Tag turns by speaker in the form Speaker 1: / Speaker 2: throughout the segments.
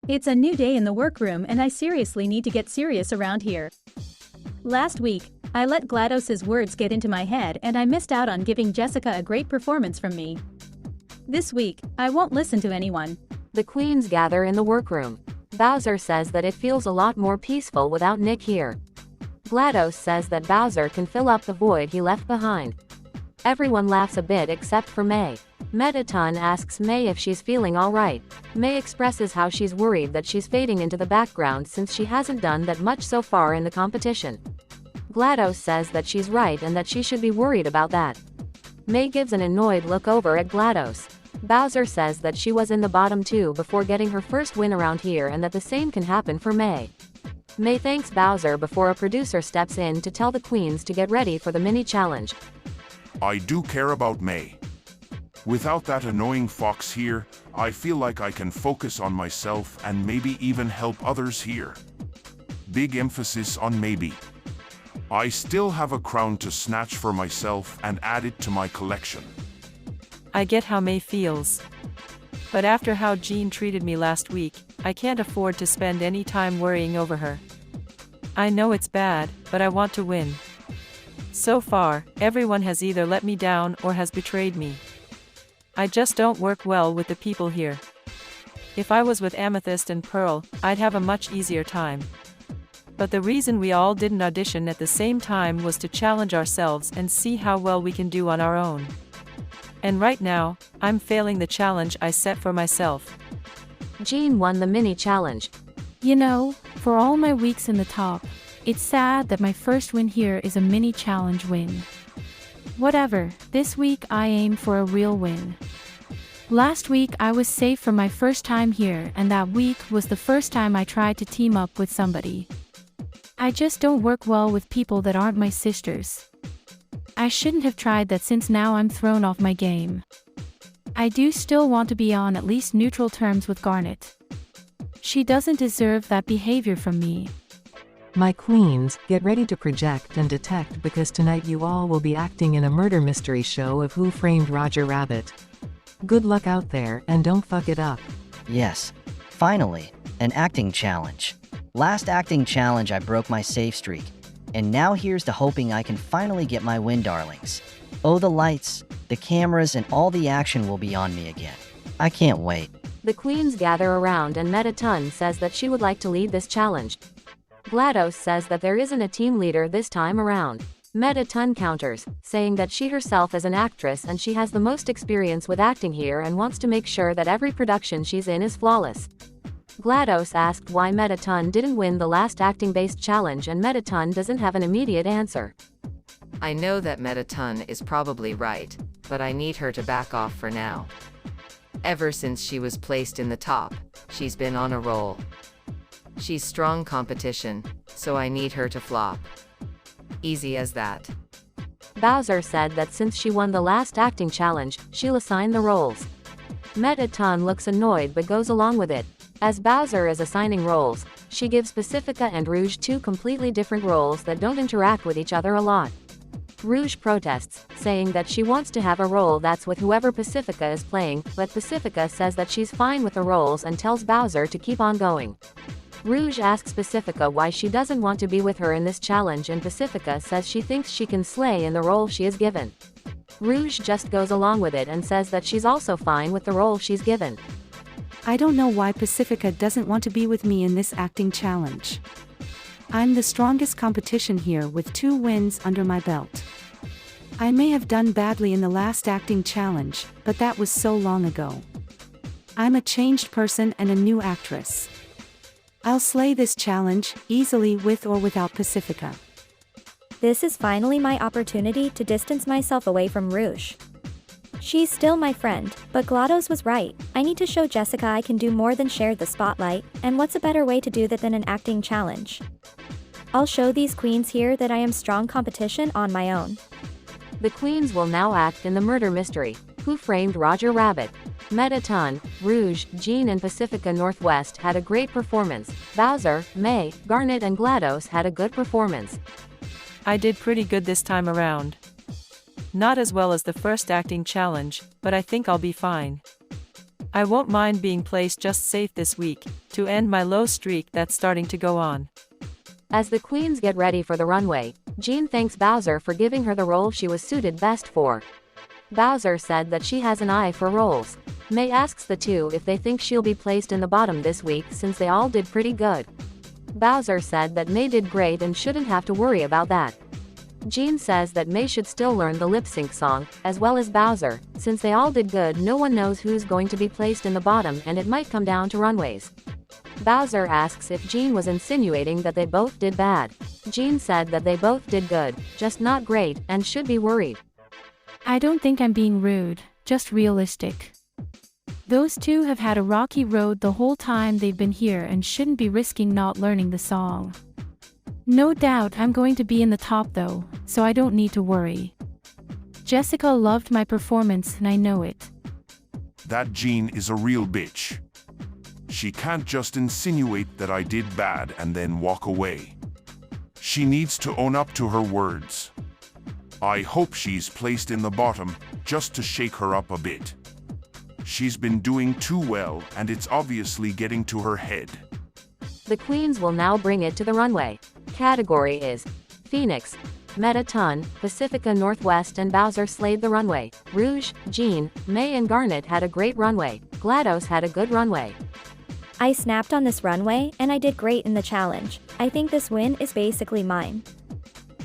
Speaker 1: It's a new day in the workroom and I seriously need to get serious around here. Last week, I let GLaDOS's words get into my head and I missed out on giving Jessica a great performance from me. This week, I won't listen to anyone.
Speaker 2: The queens gather in the workroom. Bowser says that it feels a lot more peaceful without Nick here. GLaDOS says that Bowser can fill up the void he left behind. Everyone laughs a bit except for May. Mettaton asks May if she's feeling alright. May expresses how she's worried that she's fading into the background since she hasn't done that much so far in the competition. GLaDOS says that she's right and that she should be worried about that. May gives an annoyed look over at GLaDOS. Bowser says that she was in the bottom 2 before getting her first win around here and that the same can happen for May. May thanks Bowser before a producer steps in to tell the queens to get ready for the mini challenge.
Speaker 3: I do care about May. Without that annoying fox here, I feel like I can focus on myself and maybe even help others here. Big emphasis on maybe. I still have a crown to snatch for myself and add it to my collection.
Speaker 4: I get how May feels. But after how Jean treated me last week, I can't afford to spend any time worrying over her. I know it's bad, but I want to win. So far, everyone has either let me down or has betrayed me. I just don't work well with the people here. If I was with Amethyst and Pearl, I'd have a much easier time. But the reason we all didn't audition at the same time was to challenge ourselves and see how well we can do on our own. And right now, I'm failing the challenge I set for myself.
Speaker 2: Jean won the mini challenge.
Speaker 5: You know, for all my weeks in the top, it's sad that my first win here is a mini challenge win. Whatever, this week I aim for a real win. Last week I was safe for my first time here and that week was the first time I tried to team up with somebody. I just don't work well with people that aren't my sisters. I shouldn't have tried that since now I'm thrown off my game. I do still want to be on at least neutral terms with Garnet. She doesn't deserve that behavior from me.
Speaker 6: My queens, get ready to project and detect because tonight you all will be acting in a murder mystery show of Who Framed Roger Rabbit. Good luck out there and don't fuck it up.
Speaker 7: Yes, finally, an acting challenge. Last acting challenge I broke my save streak, and now here's to hoping I can finally get my win, darlings. Oh, the lights, the cameras, and all the action will be on me again. I can't wait.
Speaker 2: The queens gather around and Mettaton says that she would like to lead this challenge. GLaDOS says that there isn't a team leader this time around. Mettaton counters, saying that she herself is an actress and she has the most experience with acting here and wants to make sure that every production she's in is flawless. GLaDOS asked why Mettaton didn't win the last acting-based challenge and Mettaton doesn't have an immediate answer.
Speaker 8: I know that Mettaton is probably right, but I need her to back off for now. Ever since she was placed in the top, she's been on a roll. She's strong competition, so I need her to flop. Easy as that.
Speaker 2: Bowser said that since she won the last acting challenge, she'll assign the roles. Mettaton looks annoyed but goes along with it. As Bowser is assigning roles, she gives Pacifica and Rouge 2 completely different roles that don't interact with each other a lot. Rouge protests, saying that she wants to have a role that's with whoever Pacifica is playing, but Pacifica says that she's fine with the roles and tells Bowser to keep on going. Rouge asks Pacifica why she doesn't want to be with her in this challenge and Pacifica says she thinks she can slay in the role she is given. Rouge just goes along with it and says that she's also fine with the role she's given.
Speaker 9: I don't know why Pacifica doesn't want to be with me in this acting challenge. I'm the strongest competition here with 2 wins under my belt. I may have done badly in the last acting challenge, but that was so long ago. I'm a changed person and a new actress. I'll slay this challenge, easily with or without Pacifica.
Speaker 10: This is finally my opportunity to distance myself away from Rouge. She's still my friend, but GLaDOS was right. I need to show Jessica I can do more than share the spotlight, and what's a better way to do that than an acting challenge? I'll show these queens here that I am strong competition on my own.
Speaker 2: The queens will now act in the murder mystery, Who Framed Roger Rabbit. Mettaton, Rouge, Jean and Pacifica Northwest had a great performance. Bowser, May, Garnet and GLaDOS had a good performance.
Speaker 4: I did pretty good this time around. Not as well as the first acting challenge, but I think I'll be fine. I won't mind being placed just safe this week, to end my low streak that's starting to go on.
Speaker 2: As the queens get ready for the runway, Jean thanks Bowser for giving her the role she was suited best for. Bowser said that she has an eye for roles. May asks the two if they think she'll be placed in the bottom this week since they all did pretty good. Bowser said that May did great and shouldn't have to worry about that. Jean says that May should still learn the lip-sync song, as well as Bowser. Since they all did good, no one knows who's going to be placed in the bottom and it might come down to runways. Bowser asks if Jean was insinuating that they both did bad. Jean said that they both did good, just not great, and should be worried.
Speaker 5: I don't think I'm being rude, just realistic. Those two have had a rocky road the whole time they've been here and shouldn't be risking not learning the song. No doubt I'm going to be in the top though, so I don't need to worry. Jessica loved my performance and I know it.
Speaker 3: That Jean is a real bitch. She can't just insinuate that I did bad and then walk away. She needs to own up to her words. I hope she's placed in the bottom, just to shake her up a bit. She's been doing too well and it's obviously getting to her head.
Speaker 2: The queens will now bring it to the runway. Category is Phoenix, Meta-Ton, Pacifica Northwest and Bowser slayed the runway. Rouge, Jean, May and Garnet had a great runway. GLaDOS had a good runway.
Speaker 10: I snapped on this runway and I did great in the challenge. I think this win is basically mine.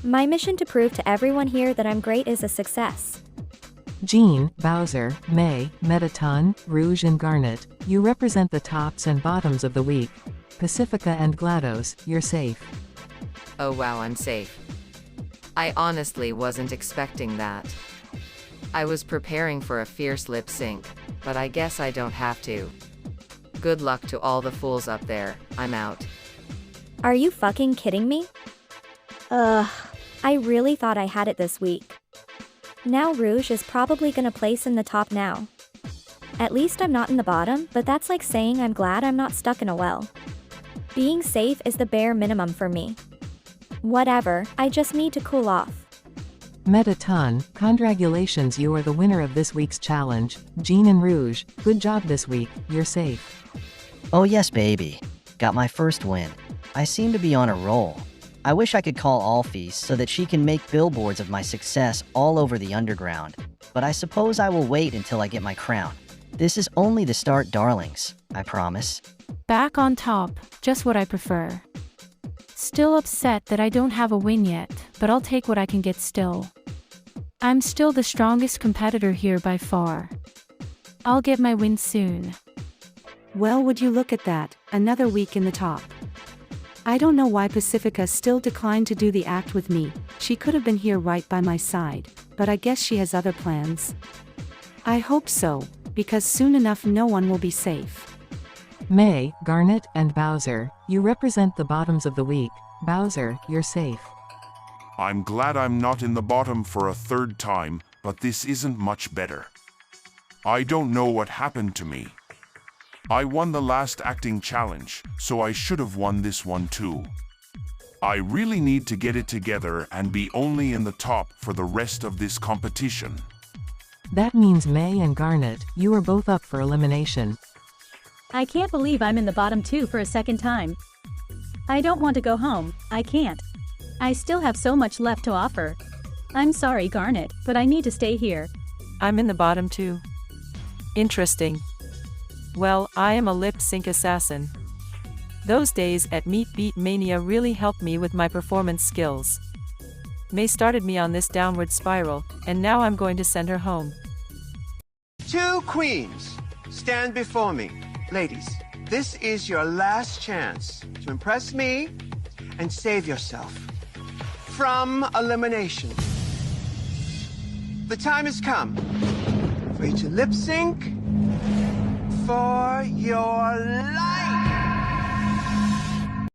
Speaker 10: My mission to prove to everyone here that I'm great is a success.
Speaker 6: Jean, Bowser, May, Meta-Ton, Rouge and Garnet, you represent the tops and bottoms of the week. Pacifica and GLaDOS, you're safe.
Speaker 8: Oh wow, I'm safe. I honestly wasn't expecting that. I was preparing for a fierce lip sync, but I guess I don't have to. Good luck to all the fools up there, I'm out.
Speaker 10: Are you fucking kidding me? I really thought I had it this week. Now Rouge is probably gonna place in the top now. At least I'm not in the bottom, but that's like saying I'm glad I'm not stuck in a well. Being safe is the bare minimum for me. Whatever, I just need to cool off.
Speaker 6: Meta-Ton, congratulations, you are the winner of this week's challenge. Jean and Rouge, good job this week, you're safe.
Speaker 7: Oh yes, baby. Got my first win. I seem to be on a roll. I wish I could call Alfie so that she can make billboards of my success all over the underground. But I suppose I will wait until I get my crown. This is only the start, darlings, I promise.
Speaker 5: Back on top, just what I prefer. Still upset that I don't have a win yet, but I'll take what I can get still. I'm still the strongest competitor here by far. I'll get my win soon.
Speaker 9: Well, would you look at that, another week in the top. I don't know why Pacifica still declined to do the act with me. She could have been here right by my side, but I guess she has other plans. I hope so, because soon enough no one will be safe.
Speaker 6: May, Garnet, and Bowser, you represent the bottoms of the week. Bowser, you're safe.
Speaker 3: I'm glad I'm not in the bottom for a third time, but this isn't much better. I don't know what happened to me. I won the last acting challenge, so I should have won this one too. I really need to get it together and be only in the top for the rest of this competition.
Speaker 6: That means May and Garnet, you are both up for elimination.
Speaker 1: I can't believe I'm in the bottom two for a second time. I don't want to go home, I can't. I still have so much left to offer. I'm sorry, Garnet, but I need to stay here.
Speaker 4: I'm in the bottom too. Interesting. Well, I am a lip-sync assassin. Those days at Meet Beat Mania really helped me with my performance skills. May started me on this downward spiral, and now I'm going to send her home.
Speaker 11: Two queens, stand before me. Ladies, this is your last chance to impress me and save yourself from elimination. The time has come for you to lip sync for your life.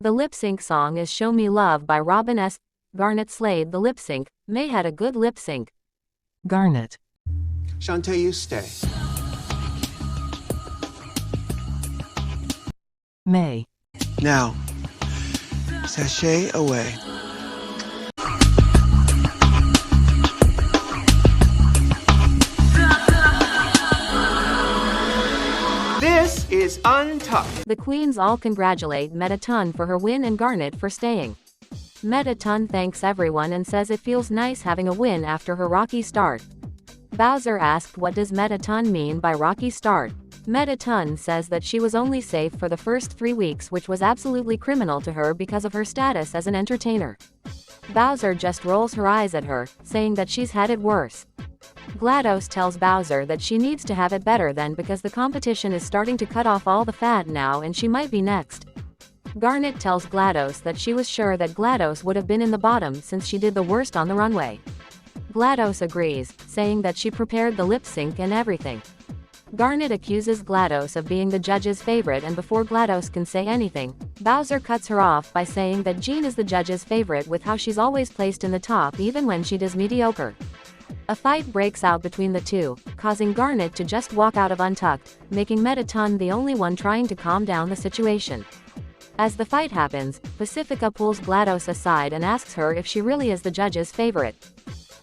Speaker 2: The lip sync song is Show Me Love by Robin S. Garnet slayed the lip sync. May had a good lip sync.
Speaker 6: Garnet.
Speaker 11: Shantae, you stay.
Speaker 6: May.
Speaker 11: Now, sashay away. Untucked.
Speaker 2: The queens all congratulate Metatun for her win and Garnet for staying. Metatun thanks everyone and says it feels nice having a win after her rocky start. Bowser asked what does Metatun mean by rocky start. Metatun says that she was only safe for the first 3 weeks, which was absolutely criminal to her because of her status as an entertainer. Bowser just rolls her eyes at her, saying that she's had it worse. GLaDOS tells Bowser that she needs to have it better then because the competition is starting to cut off all the fat now and she might be next. Garnet tells GLaDOS that she was sure that GLaDOS would have been in the bottom since she did the worst on the runway. GLaDOS agrees, saying that she prepared the lip sync and everything. Garnet accuses GLaDOS of being the judge's favorite, and before GLaDOS can say anything, Bowser cuts her off by saying that Jean is the judge's favorite with how she's always placed in the top even when she does mediocre. A fight breaks out between the two, causing Garnet to just walk out of Untucked, making Metatun the only one trying to calm down the situation. As the fight happens, Pacifica pulls GLaDOS aside and asks her if she really is the judge's favorite.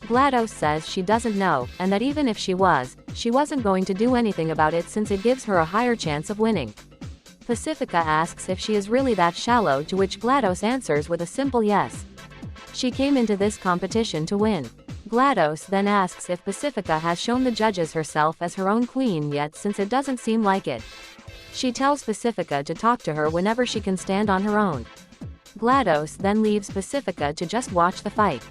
Speaker 2: GLaDOS says she doesn't know, and that even if she wasn't going to do anything about it since it gives her a higher chance of winning. Pacifica asks if she is really that shallow, to which GLaDOS answers with a simple yes. She came into this competition to win. GLaDOS then asks if Pacifica has shown the judges herself as her own queen yet, since it doesn't seem like it. She tells Pacifica to talk to her whenever she can stand on her own. GLaDOS then leaves Pacifica to just watch the fight.